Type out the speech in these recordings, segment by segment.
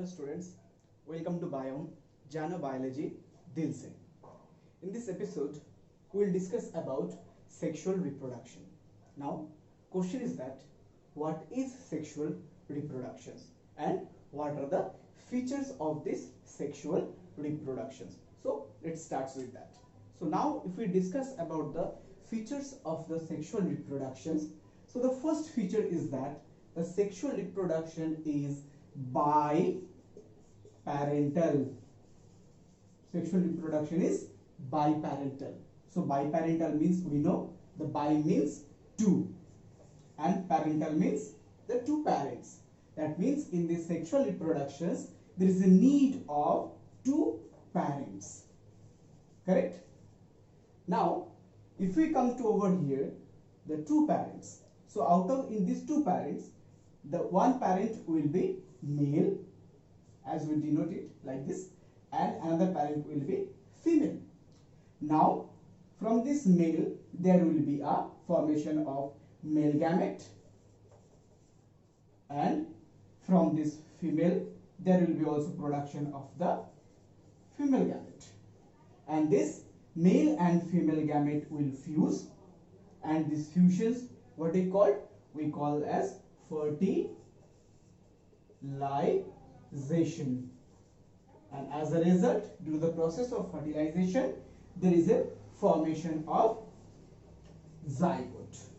students, welcome to Biome, Jano Biology, Dil Se. In this episode, we will discuss about sexual reproduction. Now, question is that what is sexual reproduction and what are the features of this sexual reproduction? So, let's start with that. So now, if we discuss about the features of the sexual reproductions, so the first feature is that the sexual reproduction is biparental. Sexual reproduction is biparental. So biparental means, we know the bi means two and parental means the two parents. That means in the sexual reproductions there is a need of two parents. Correct? Now if we come to over here, the two parents. So out of in these two parents, the one parent will be male, as we denote it like this, and another parent will be female. Now from this male there will be a formation of male gamete, and from this female there will be also production of the female gamete, and this male and female gamete will fuse, and these fusions, what we call as fertilization. And as a result, due to the process of fertilization, there is a formation of zygote,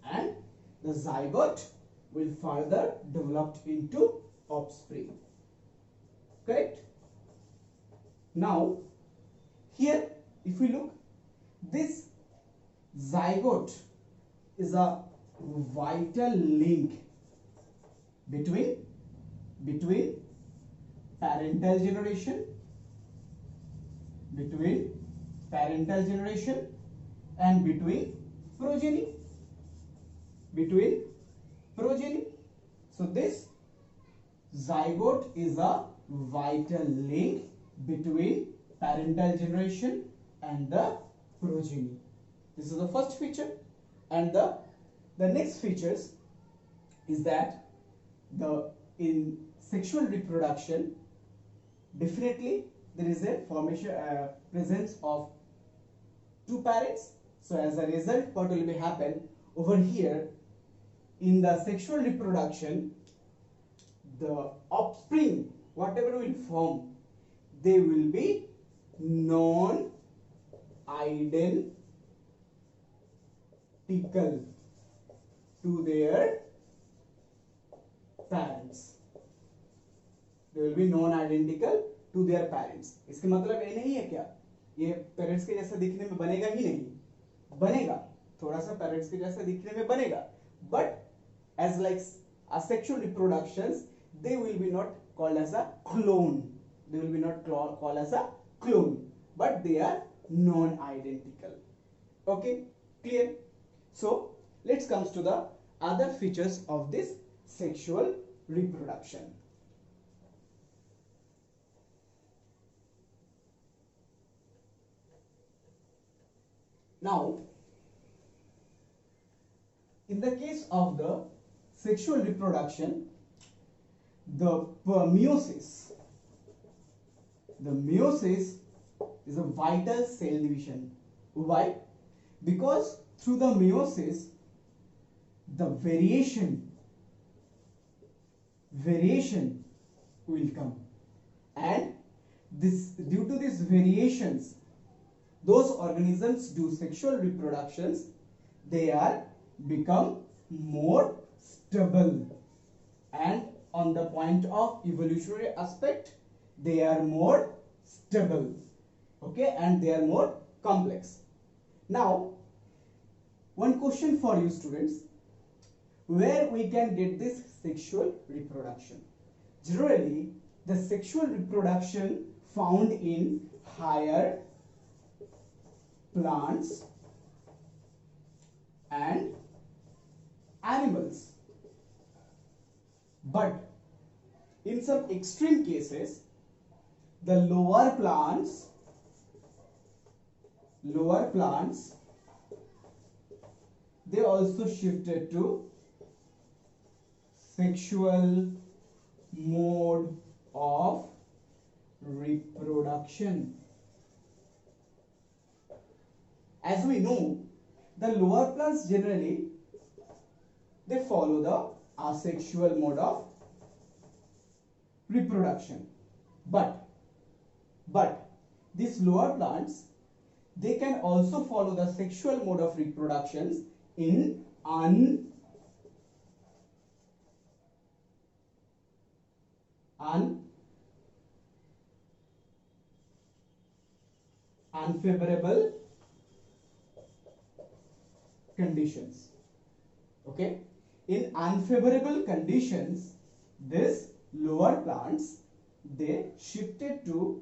and the zygote will further develop into offspring. Correct? Now here if we look, this zygote is a vital link between parental generation and between progeny. So this zygote is a vital link between parental generation and the progeny. This is the first feature, and the next features is that in sexual reproduction, definitely there is a formation presence of two parents. So as a result, what will be happen over here in the sexual reproduction, the offspring whatever will form, they will be non-identical to their parents. They will be non-identical to their parents. इसका मतलब ये नहीं है क्या ये parents के जैसा दिखने में बनेगा ही नहीं, बनेगा थोड़ा सा पेरेंट्स के जैसा दिखने में बनेगा, but as like asexual reproductions, they will be not called as a clone. They will be not called as a clone, but they are non-identical. Okay, clear? So let's come to the other features of this sexual reproduction. Now, in the case of the sexual reproduction, the meiosis is a vital cell division. Why? Because through the meiosis, the variation will come, and due to these variations, those organisms do sexual reproductions, they are become more stable, and on the point of evolutionary aspect, they are more stable, okay, and they are more complex. Now one question for you students, where we can get this sexual reproduction? Generally the sexual reproduction found in higher plants and animals, but in some extreme cases the lower plants they also shifted to sexual mode of reproduction. As we know, the lower plants generally they follow the asexual mode of reproduction, but these lower plants they can also follow the sexual mode of reproductions in unfavorable conditions. Okay, in unfavorable conditions, this lower plants they shifted to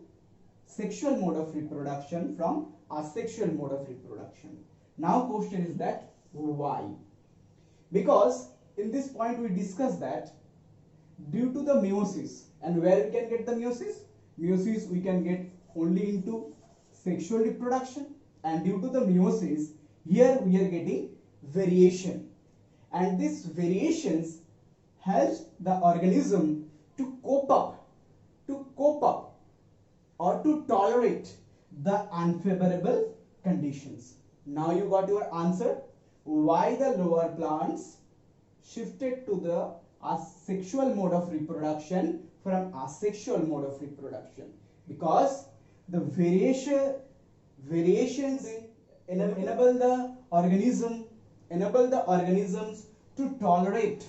sexual mode of reproduction from asexual mode of reproduction. Now question is that why? Because in this point we discussed that due to the meiosis, and where we can get the meiosis? Meiosis we can get only into sexual reproduction, and due to the meiosis here we are getting variation, and these variations helps the organism to cope up or to tolerate the unfavorable conditions. Now you got your answer why the lower plants shifted to the asexual mode of reproduction from asexual mode of reproduction, because the variations enable the organisms to tolerate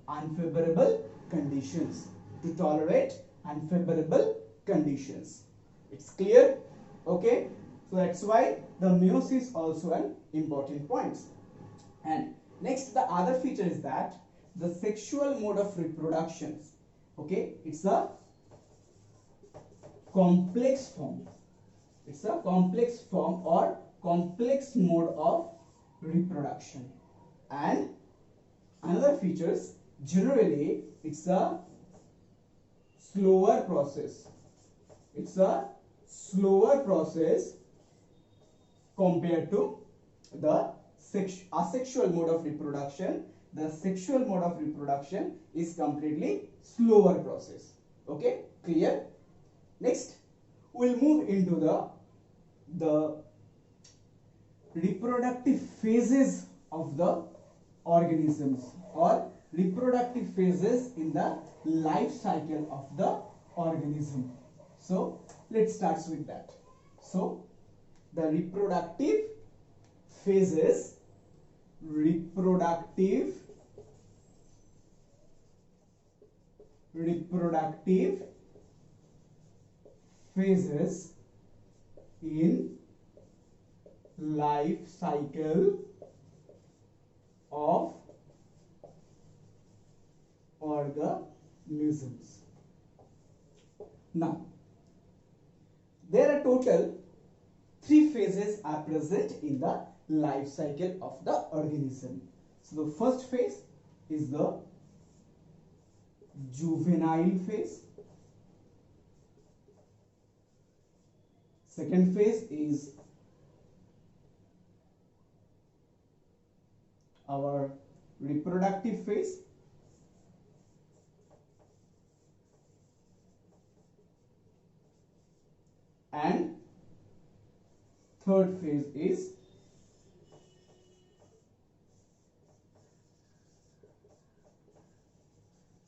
unfavorable conditions, It's clear? Okay, so that's why the meiosis also an important point. And next, the other feature is that the sexual mode of reproduction, okay, it's a complex form. It's a complex form or complex mode of reproduction. And another features, generally it's a slower process. It's a slower process compared to the asexual mode of reproduction. The sexual mode of reproduction is completely slower process. Okay, clear? Next, we'll move into the reproductive phases of the organisms, or reproductive phases in the life cycle of the organism. So let's start with that. So the reproductive phases, reproductive phases in life cycle of organisms. Now, there are total 3 phases are present in the life cycle of the organism. So the first phase is the juvenile phase. Second phase is our reproductive phase. And third phase is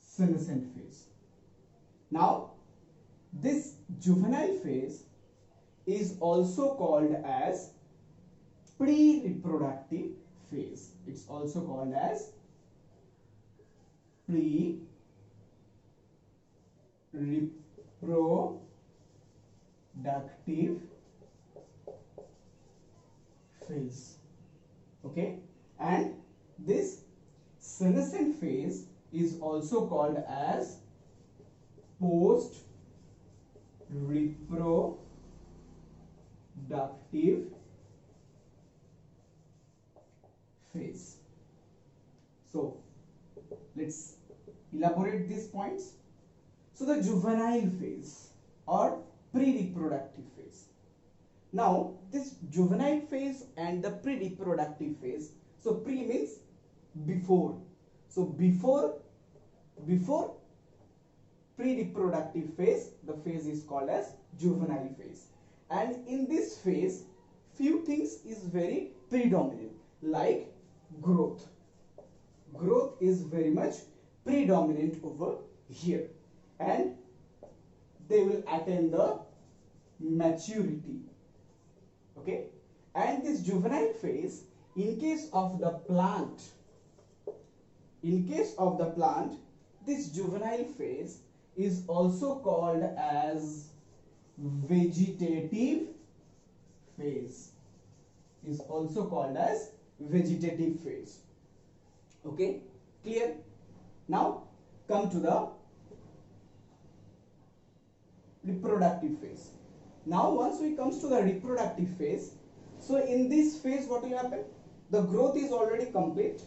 senescent phase. Now, this juvenile phase is also called as pre-reproductive phase. It's also called as pre-reproductive phase. Okay, and this senescent phase is also called as post-reproductive phase. So let's elaborate these points. So the juvenile phase or pre-reproductive phase. Now this juvenile phase and the pre-reproductive phase. So pre means before. So before pre-reproductive phase, the phase is called as juvenile phase. And in this phase, few things is very predominant, like growth. Growth is very much predominant over here, and they will attain the maturity. Okay, and this juvenile phase, in case of the plant, this juvenile phase is also called as vegetative phase. Okay, clear? Now come to the reproductive phase. Now once we comes to the reproductive phase, so in this phase what will happen? The growth is already complete.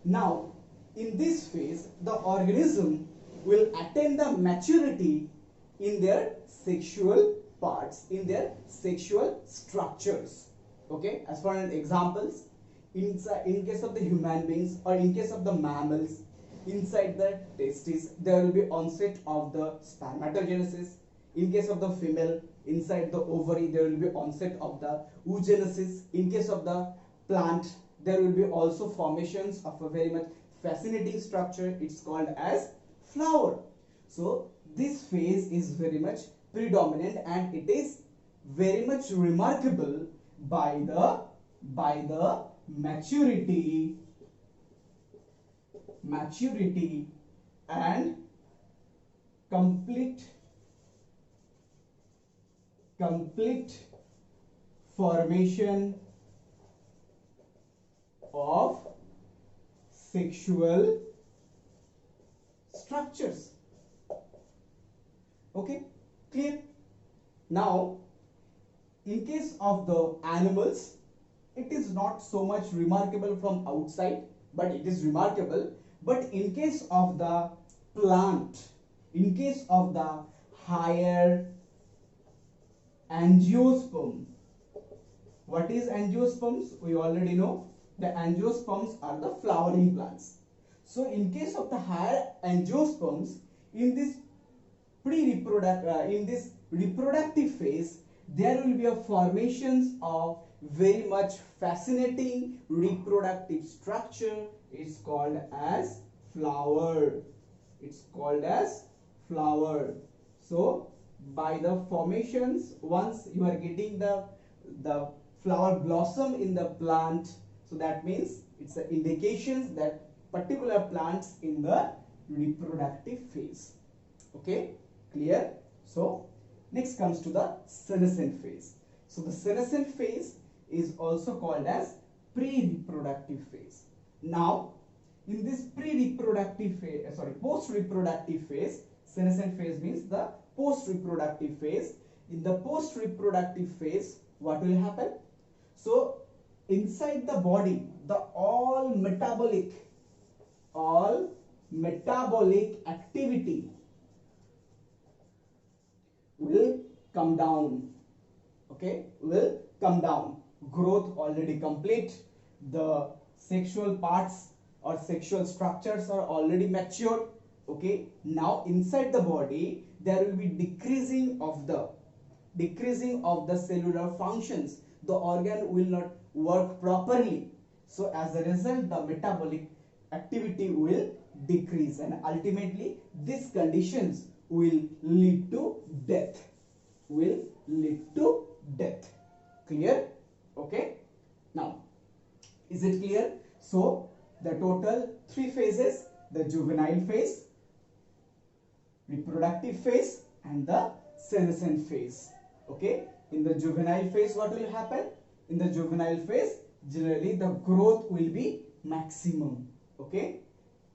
Now in this phase the organism will attain the maturity in their sexual parts, in their sexual structures. Okay, as for an examples, in case of the human beings or in case of the mammals, inside the testes there will be onset of the spermatogenesis. In case of the female, inside the ovary there will be onset of the oogenesis. In case of the plant, there will be also formations of a very much fascinating structure. It's called as flower. So this phase is very much predominant, and it is very much remarkable by the maturity and complete formation of sexual structures. Okay, clear? Now in case of the animals, it is not so much remarkable from outside, but it is remarkable. But in case of the plant, in case of the higher angiosperm, what is angiosperms? We already know the angiosperms are the flowering plants. So in case of the higher angiosperms, in this reproductive phase, there will be a formations of very much fascinating reproductive structure. It's called as flower. So by the formations, once you are getting the flower blossom in the plant, so that means it's an indication that particular plants in the reproductive phase. Okay, clear? So next comes to the senescent phase. So the senescent phase is also called as pre-reproductive phase. Now in this post-reproductive phase, senescent phase means the post-reproductive phase. In the post-reproductive phase, what will happen? So inside the body, the all metabolic activity will come down. Okay, will come down. Growth already complete. The sexual parts or sexual structures are already matured. Okay, now inside the body there will be decreasing of the cellular functions. The organ will not work properly. So as a result, the metabolic activity will decrease, and ultimately these conditions will lead to death. Clear? Okay. Now, is it clear? So the total 3 phases: the juvenile phase, reproductive phase, and the senescent phase. Okay. In the juvenile phase, what will happen? In the juvenile phase, generally the growth will be maximum. Okay.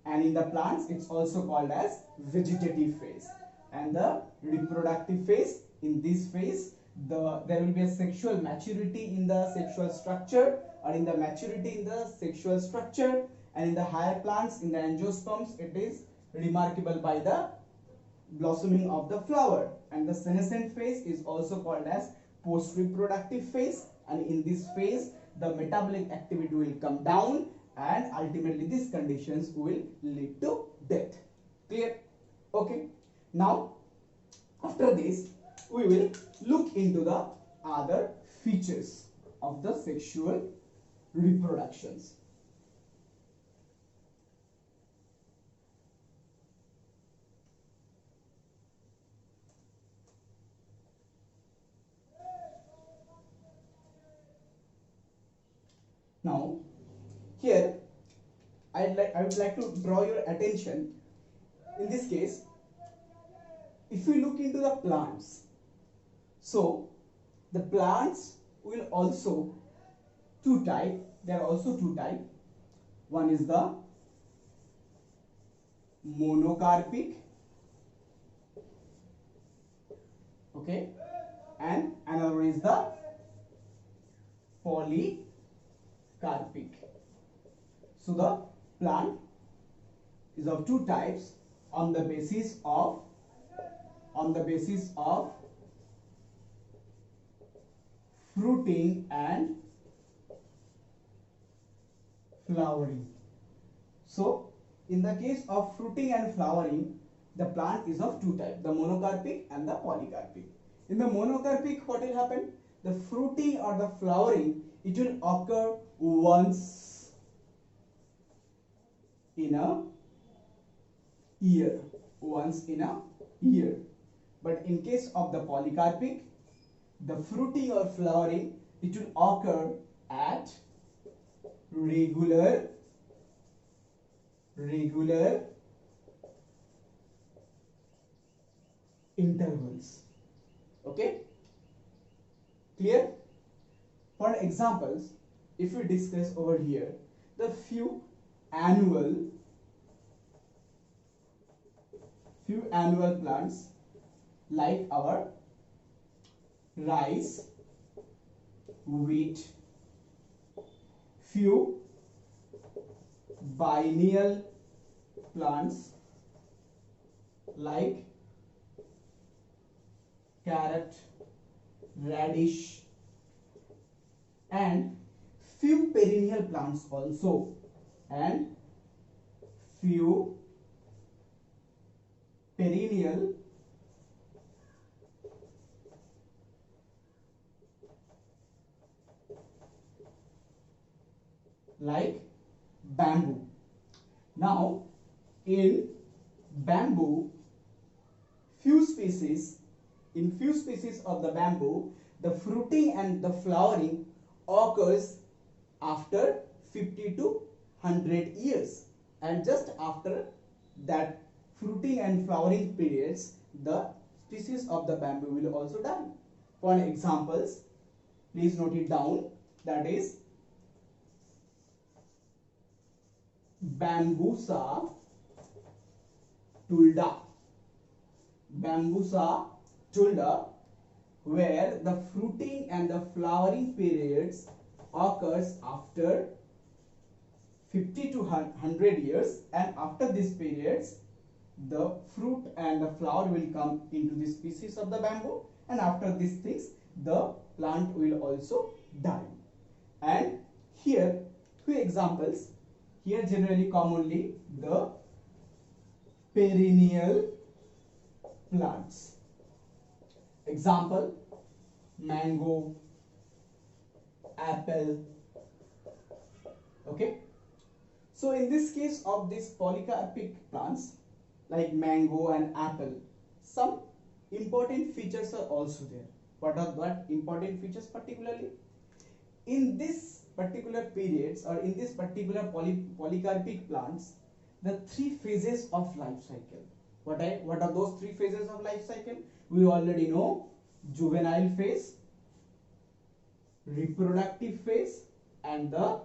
And in the plants, it's also called as vegetative phase. And the reproductive phase, in this phase, there will be a sexual maturity in the sexual structure, or in the maturity in the sexual structure. And in the higher plants, in the angiosperms, it is remarkable by the blossoming of the flower. And the senescent phase is also called as post-reproductive phase, and in this phase the metabolic activity will come down, and ultimately these conditions will lead to death. Clear? Okay. Now, after this, we will look into the other features of the sexual reproductions. Now, here I would like to draw your attention. In this case, if we look into the plants, so the plants will also two type. There are also two type. One is the monocarpic, okay, and another is the polycarpic. So the plant is of two types on the basis of fruiting and flowering. So in the case of fruiting and flowering, the plant is of two types, the monocarpic and the polycarpic. In the monocarpic, what will happen? The fruiting or the flowering, it will occur once in a year. But in case of the polycarpic, the fruiting or flowering, it will occur at regular intervals. Okay, clear? For examples, if we discuss over here the few annual plants like our rice, wheat, few biennial plants like carrot, radish, and few perennial plants also, and few perennial like bamboo. Now, in bamboo, few species of the bamboo, the fruiting and the flowering occurs after 50 to 100 years, and just after that fruiting and flowering periods, the species of the bamboo will also die. For examples, please note it down, that is Bambusa tulda, where the fruiting and the flowering periods occurs after 50 to 100 years, and after these periods the fruit and the flower will come into the species of the bamboo, and after these things the plant will also die. And here few examples. Here generally commonly the perennial plants. Example, mango, apple. Okay. So in this case of these polycarpic plants like mango and apple, some important features are also there. What are that important features particularly? In this particular periods or in this particular polycarpic plants, the three phases of life cycle. What are those three phases of life cycle? We already know: juvenile phase, reproductive phase, and the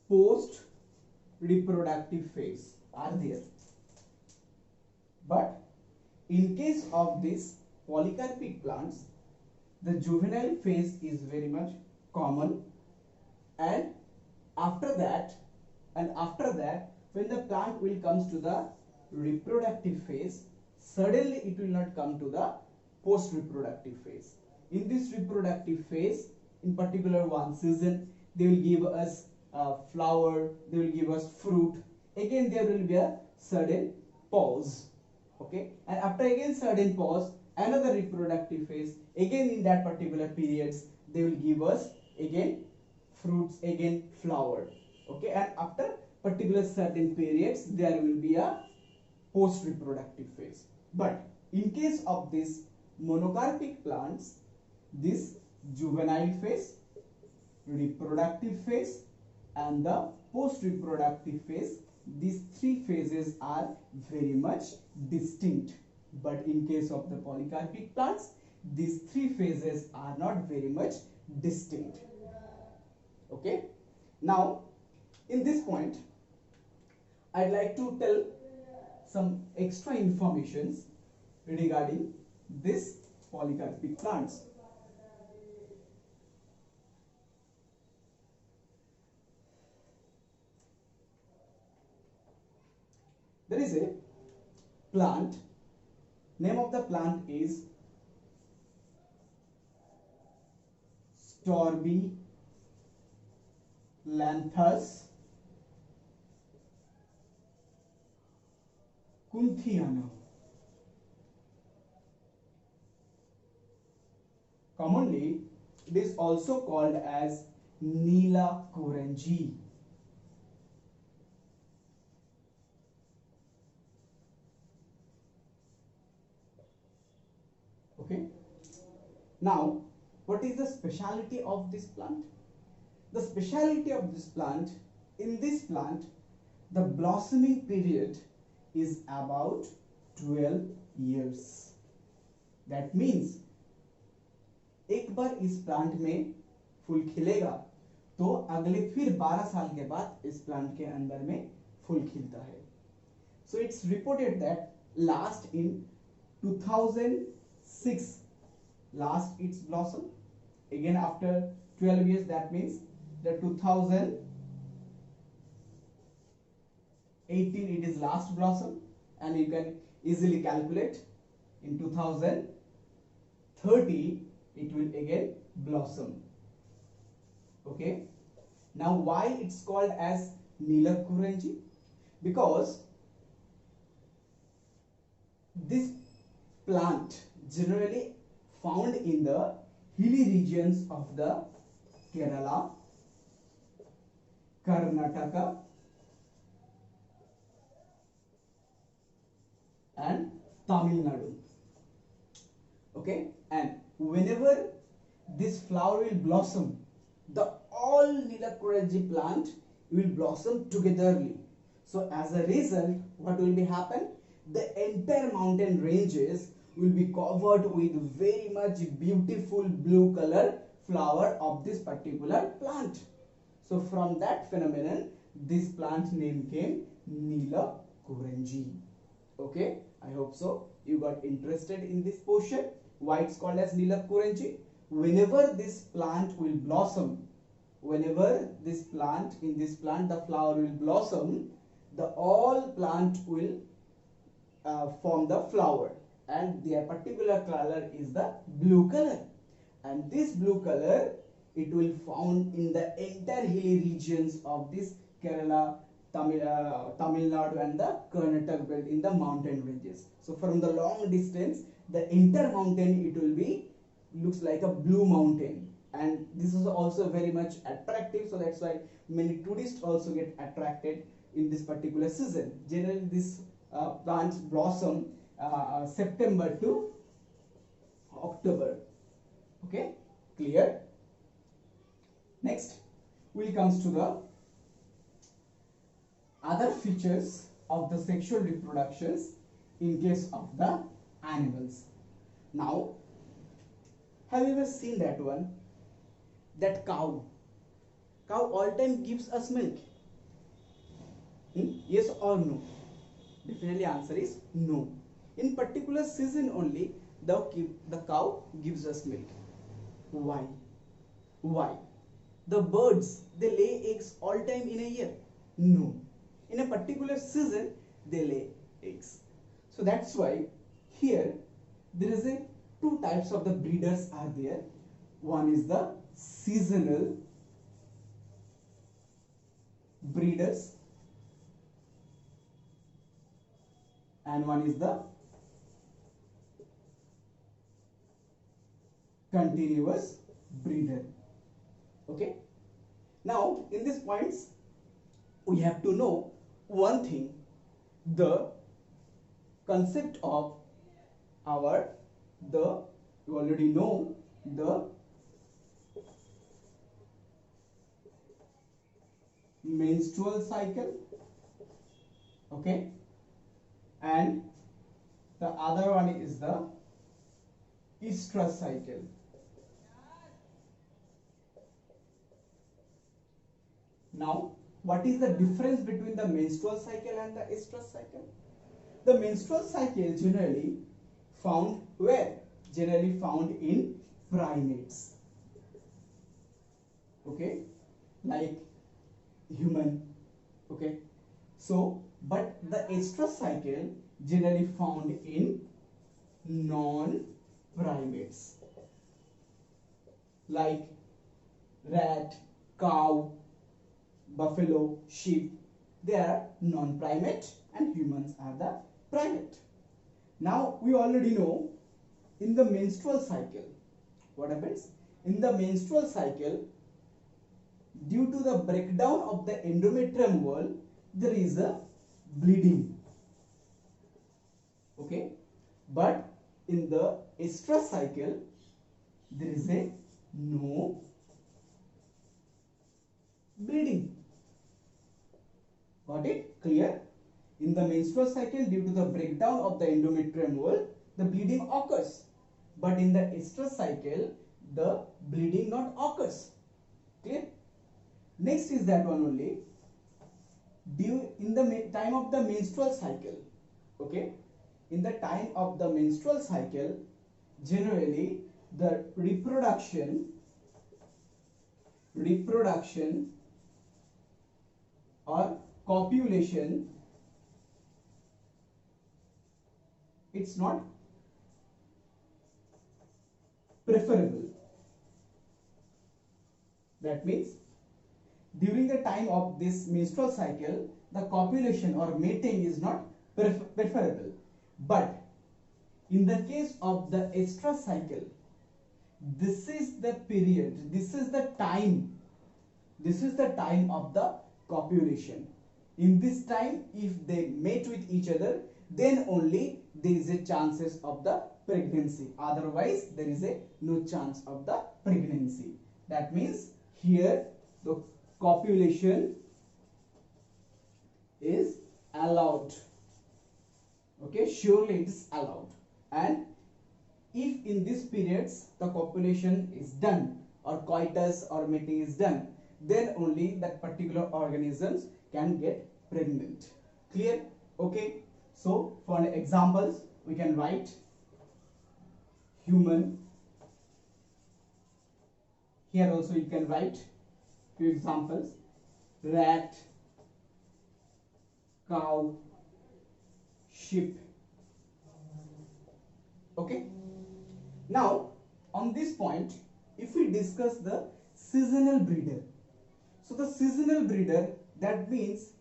post reproductive phase are there. But in case of this polycarpic plants, the juvenile phase is very much common, and after that when the plant will comes to the reproductive phase, suddenly it will not come to the post reproductive phase. In this reproductive phase, in particular one season, they will give us flower, they will give us fruit. Again there will be a sudden pause, Okay, and after again certain pause, another reproductive phase, again in that particular periods they will give us again fruits, again flower. Okay, and after particular certain periods there will be a post reproductive phase. But in case of this monocarpic plants, this juvenile phase, reproductive phase and the post reproductive phase, these three phases are very much distinct. But in case of the polycarpic plants, these three phases are not very much distinct. Okay, now in this point I'd like to tell some extra informations regarding this polycarpic plants. There is a plant, name of the plant is Storby lanthus kunthiana. Commonly, it is also called as Neela Kuranji. Okay. Now, what is the speciality of this plant? The speciality of this plant, in this plant, the blossoming period is about 12 years. That means एक बार इस plant में फूल खिलेगा तो अगले फिर 12 साल के बाद इस प्लांट के अंदर में फूल खिलता है. So it's reported that last in 2006 last its blossom. Again after 12 years, that means the 2018 it is last blossom, and you can easily calculate in 2030 it will again blossom. Okay, now why it's called as Neela Kuranji? Because this plant generally found in the hilly regions of the Kerala, Karnataka and Tamil Nadu. Okay, and whenever this flower will blossom, the all Neela Kuranji plant will blossom togetherly. So as a result, what will be happen? The entire mountain ranges will be covered with very much beautiful blue color flower of this particular plant. So from that phenomenon, this plant name came Neela Kuranji. Okay, I hope so you got interested in this portion. Why it's called as Neela Kuranji? Whenever this plant will blossom, whenever this plant, in this plant the flower will blossom, the all plant will form the flower, and their particular color is the blue color, and this blue color it will found in the entire hilly regions of this Kerala, Tamil Nadu and the Karnataka belt in the mountain ranges. So from the long distance, the entire mountain it will be looks like a blue mountain, and this is also very much attractive. So that's why many tourists also get attracted in this particular season. Generally, this plants blossom September to October. Okay, clear? Next, we comes to the other features of the sexual reproductions in case of the animals. Now, have you ever seen that one? That cow. Cow all time gives us milk. Yes or no? Definitely answer is no. In particular season only, the cow gives us milk. Why? Why? The birds, they lay eggs all time in a year? No. In a particular season, they lay eggs. So that's why here there is a two types of the breeders are there. One is the seasonal breeders and one is the continuous breeder. Okay. Now in these points we have to know one thing, the concept of you already know the menstrual cycle, okay, and the other one is the estrus cycle. Now, what is the difference between the menstrual cycle and the estrus cycle? The menstrual cycle generally found where? Generally found in primates. Okay, like human. Okay, so but the estrus cycle generally found in non-primates like rat, cow, buffalo, sheep. They are non-primate and humans are the primate. Now we already know in the menstrual cycle what happens. In the menstrual cycle, due to the breakdown of the endometrium wall, there is a bleeding. Okay, but in the estrus cycle there is a no bleeding. Got it? Clear? In the menstrual cycle, due to the breakdown of the endometrium wall, the bleeding occurs. But in the estrus cycle, the bleeding not occurs. Clear? Next is that one only. In the time of the menstrual cycle, okay, in the time of the menstrual cycle, generally the reproduction or copulation, it's not preferable. That means during the time of this menstrual cycle, the copulation or mating is not preferable. But in the case of the estrus cycle, this is the period, this is the time of the copulation. In this time, if they mate with each other, then only there is a chances of the pregnancy. Otherwise, there is a no chance of the pregnancy. That means here the copulation is allowed. Okay, surely it is allowed. And if in these periods the copulation is done or coitus or mating is done, then only that particular organisms can get pregnant. Clear? Okay. So for examples, we can write human. Here also you can write few examples: rat, cow, sheep. Okay. Now on this point, if we discuss the seasonal breeder. So the seasonal breeder, that means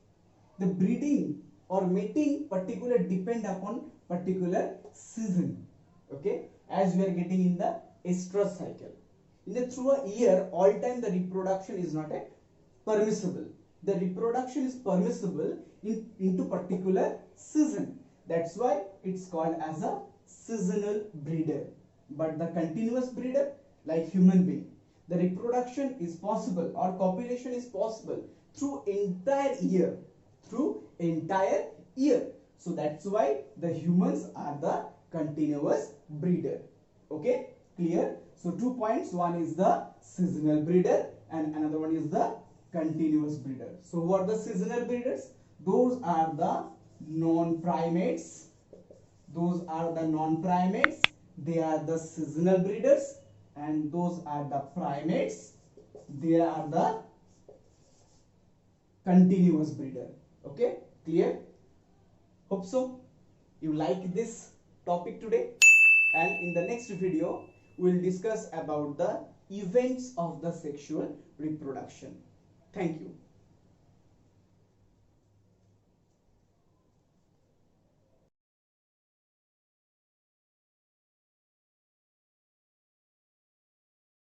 the breeding or mating particular depend upon particular season. Okay, as we are getting in the estrus cycle. Through a year, all time the reproduction is not a permissible. The reproduction is permissible into particular season. That's why it's called as a seasonal breeder. But the continuous breeder, like human being, the reproduction is possible or copulation is possible through entire year. So that's why the humans are the continuous breeder. Okay, clear? So 2 points. One is the seasonal breeder and another one is the continuous breeder. So who are the seasonal breeders? Those are the non-primates. They are the seasonal breeders. And those are the primates. They are the continuous breeder. Okay, clear? Hope so you like this topic today, and in the next video we will discuss about the events of the sexual reproduction. Thank you.